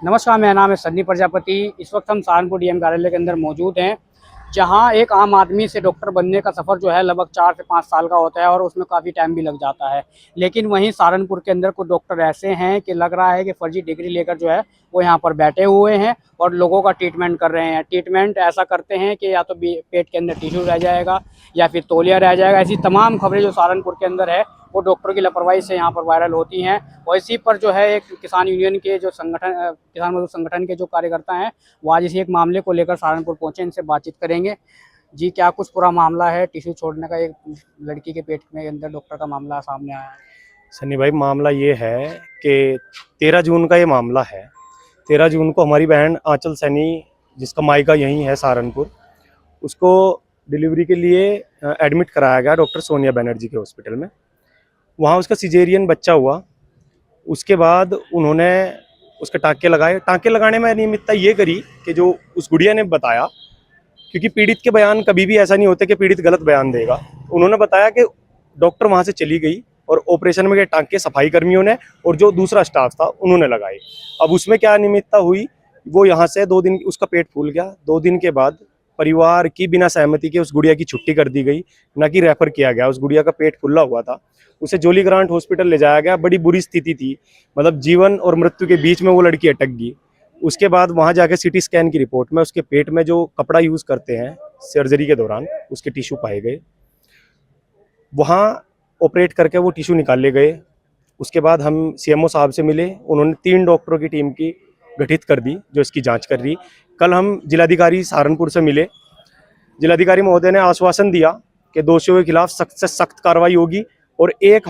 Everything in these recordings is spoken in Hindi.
नमस्कार, मेरा नाम है सन्नी प्रजापति। इस वक्त हम सहारनपुर डीएम कार्यालय के अंदर मौजूद हैं, जहां एक आम आदमी से डॉक्टर बनने का सफ़र जो है लगभग 4 से 5 साल का होता है और उसमें काफ़ी टाइम भी लग जाता है। लेकिन वहीं सहारनपुर के अंदर कुछ डॉक्टर ऐसे हैं कि लग रहा है कि फर्जी डिग्री लेकर जो है वो यहाँ पर बैठे हुए हैं और लोगों का ट्रीटमेंट कर रहे हैं। ट्रीटमेंट ऐसा करते हैं कि या तो पेट के अंदर टिश्यू रह जाएगा या फिर तौलिया रह जाएगा। ऐसी तमाम खबरें जो सहारनपुर के अंदर है वो डॉक्टरों की लापरवाही से यहाँ पर वायरल होती हैं। और इसी पर जो है एक किसान यूनियन के जो किसान मजदूर संगठन के जो कार्यकर्ता हैं वो आज इसी एक मामले को लेकर सहारनपुर पहुंचे, इनसे बातचीत करेंगे। जी, क्या कुछ पूरा मामला है? टिश्यू छोड़ने का, एक लड़की के पेट में अंदर डॉक्टर का मामला सामने आया है। सन्नी भाई, मामला ये है कि 13 जून का ये मामला है। 13 जून को हमारी बहन आंचल सैनी, जिसका मायका यहीं है सहारनपुर, उसको डिलीवरी के लिए एडमिट कराया गया डॉक्टर सोनिया बनर्जी के हॉस्पिटल में। वहाँ उसका सिजेरियन बच्चा हुआ। उसके बाद उन्होंने उसके टाँके लगाए। टाँके लगाने में अनियमितता ये करी कि जो उस गुड़िया ने बताया, क्योंकि पीड़ित के बयान कभी भी ऐसा नहीं होते कि पीड़ित गलत बयान देगा। उन्होंने बताया कि डॉक्टर वहाँ से चली गई और ऑपरेशन में के टाँके सफाई कर्मियों ने और जो दूसरा स्टाफ था उन्होंने लगाए। अब उसमें क्या अनियमितता हुई, वो यहाँ से 2 दिन उसका पेट फूल गया। 2 दिन के बाद परिवार की बिना सहमति के उस गुड़िया की छुट्टी कर दी गई, न कि रेफर किया गया। उस गुड़िया का पेट फूला हुआ था, उसे जोली ग्रांट हॉस्पिटल ले जाया गया। बड़ी बुरी स्थिति थी, मतलब जीवन और मृत्यु के बीच में वो लड़की अटक गई। उसके बाद वहाँ जाके सीटी स्कैन की रिपोर्ट में उसके पेट में जो कपड़ा यूज़ करते हैं सर्जरी के दौरान, उसके टिश्यू पाए गए। वहाँ ऑपरेट करके वो टिश्यू निकाले गए। उसके बाद हम सीएमओ साहब से मिले। उन्होंने 3 डॉक्टरों की टीम की गठित कर दी जो इसकी जांच कर रही। कल हम जिलाधिकारी सहारनपुर से मिले। जिलाधिकारी महोदय ने आश्वासन दिया कि दोषियों के खिलाफ सख्त से सख्त कार्रवाई होगी और एक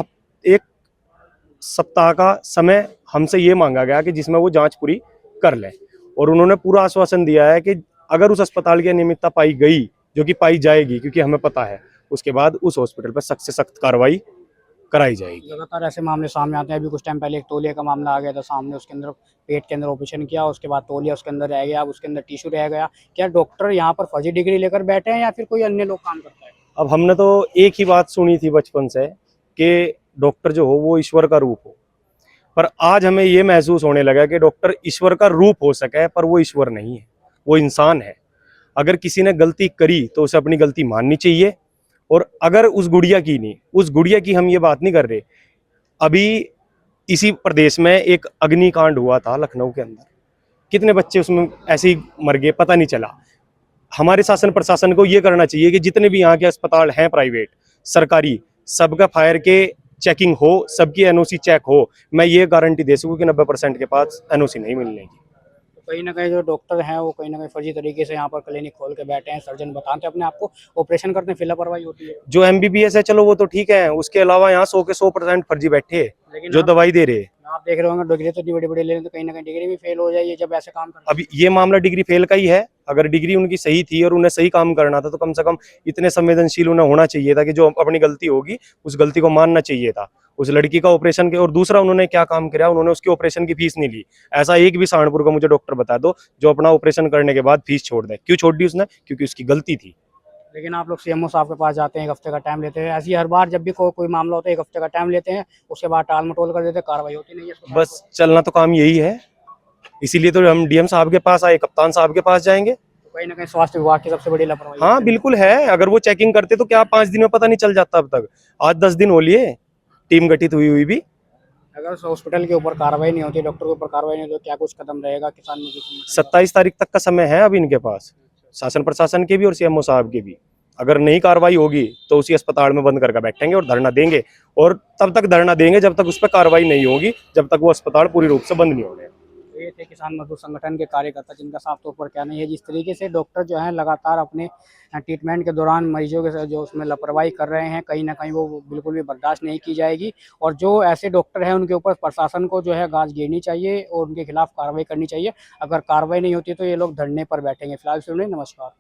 सप्ताह का समय हमसे ये मांगा गया कि जिसमें वो जांच पूरी कर लें। और उन्होंने पूरा आश्वासन दिया है कि अगर उस अस्पताल की अनियमितता पाई गई, जो कि पाई जाएगी क्योंकि हमें पता है, उसके बाद उस हॉस्पिटल पर सख्त से सख्त कार्रवाई कराई जाएगी। लगातार ऐसे मामले सामने आते हैं। अभी कुछ टाइम पहले एक तौलिया का मामला आ गया था सामने, उसके अंदर पेट के अंदर ऑपरेशन किया, उसके बाद तौलिया उसके अंदर रह गया, अब उसके अंदर टिश्यू रह गया। क्या डॉक्टर यहाँ पर फर्जी डिग्री लेकर बैठे हैं या फिर कोई अन्य लोग काम करता है? अब हमने तो एक ही बात सुनी थी बचपन से कि डॉक्टर जो हो वो ईश्वर का रूप हो, पर आज हमें ये महसूस होने लगा कि डॉक्टर ईश्वर का रूप हो सके पर वो ईश्वर नहीं है, वो इंसान है। अगर किसी ने गलती करी तो उसे अपनी गलती माननी चाहिए। और अगर उस गुड़िया की नहीं, उस गुड़िया की हम ये बात नहीं कर रहे। अभी इसी प्रदेश में एक अग्निकांड हुआ था लखनऊ के अंदर, कितने बच्चे उसमें ऐसे ही मर गए, पता नहीं चला। हमारे शासन प्रशासन को ये करना चाहिए कि जितने भी यहाँ के अस्पताल हैं प्राइवेट सरकारी, सबका फायर के चेकिंग हो, सबकी एनओसी चेक हो। मैं ये गारंटी दे सकूँ कि 90% के पास एनओसी नहीं मिलने की। तो कहीं ना कहीं जो डॉक्टर हैं वो कहीं ना कहीं फर्जी तरीके से यहाँ पर क्लिनिक खोल के बैठे हैं। सर्जन बताते हैं अपने आप को, ऑपरेशन करते हैं, फिर लापरवाही होती है। जो एमबीबीएस है चलो वो तो ठीक है, उसके अलावा यहाँ 100 के 100% फर्जी बैठे हैं लेकिन जो दवाई दे रहे हैं। आप देख रहे होंगे डिग्री तो इतनी बड़ी बड़ी ले रहे हैं, तो कहीं ना कहीं डिग्री भी फेल हो जाएगी जब ऐसे काम करते हैं। अब ये मामला डिग्री फेल का ही है। अगर डिग्री उनकी सही थी और उन्हें सही काम करना था तो कम से कम इतने संवेदनशील उन्हें होना चाहिए था कि जो अपनी गलती होगी उस गलती को मानना चाहिए था। उस लड़की का ऑपरेशन के, और दूसरा उन्होंने क्या काम किया, उन्होंने उसकी ऑपरेशन की फीस नहीं ली। ऐसा एक भी सहारनपुर का मुझे डॉक्टर बता दो जो अपना ऑपरेशन करने के बाद फीस छोड़ दे। क्यों छोड़ दी उसने? क्योंकि उसकी गलती थी। लेकिन आप लोग सीएमओ साहब के पास जाते हैं, 1 हफ्ते का टाइम लेते हैं। ऐसी हर बार जब भी कोई मामला होता है 1 हफ्ते का टाइम लेते हैं, उसके बाद टाल मटोल कर देते हैं, कार्रवाई होती नहीं है अस्पताल बस चलना तो काम यही है, इसीलिए तो हम डीएम साहब के पास आए, कप्तान साहब के पास जाएंगे। तो कहीं ना कहीं स्वास्थ्य विभाग की सबसे बड़ी लापरवाही हाँ है। बिल्कुल है। अगर वो चेकिंग करते तो क्या 5 दिन में पता नहीं चल जाता अब तक? आज 10 दिन हो लिए टीम गठित हुई हुई भी। अगर उस हॉस्पिटल के ऊपर कार्रवाई नहीं होती, डॉक्टर के ऊपर कार्रवाई नहीं होती, तो क्या कुछ कदम रहेगा किसान मजदूर संगठन का? 27 तारीख तक का समय है अब इनके पास, शासन प्रशासन के भी और सीएमओ साहब के भी। अगर नहीं कार्रवाई होगी तो उसी अस्पताल में बंद करके बैठेंगे और धरना देंगे। और तब तक धरना देंगे जब तक उस पर कार्रवाई नहीं होगी, जब तक वो अस्पताल पूरी रूप से बंद नहीं होने। तो ये थे किसान मजदूर संगठन के कार्यकर्ता, जिनका साफ तौर पर कहना है जिस तरीके से डॉक्टर जो है लगातार अपने ट्रीटमेंट के दौरान मरीजों के साथ जो उसमें लापरवाही कर रहे हैं, कहीं ना कहीं वो बिल्कुल भी बर्दाश्त नहीं की जाएगी। और जो ऐसे डॉक्टर हैं उनके ऊपर प्रशासन को जो है गाज गिरनी चाहिए और उनके खिलाफ कार्रवाई करनी चाहिए। अगर कार्रवाई नहीं होती तो ये लोग धरने पर बैठेंगे। फिलहाल सुनिए, नमस्कार।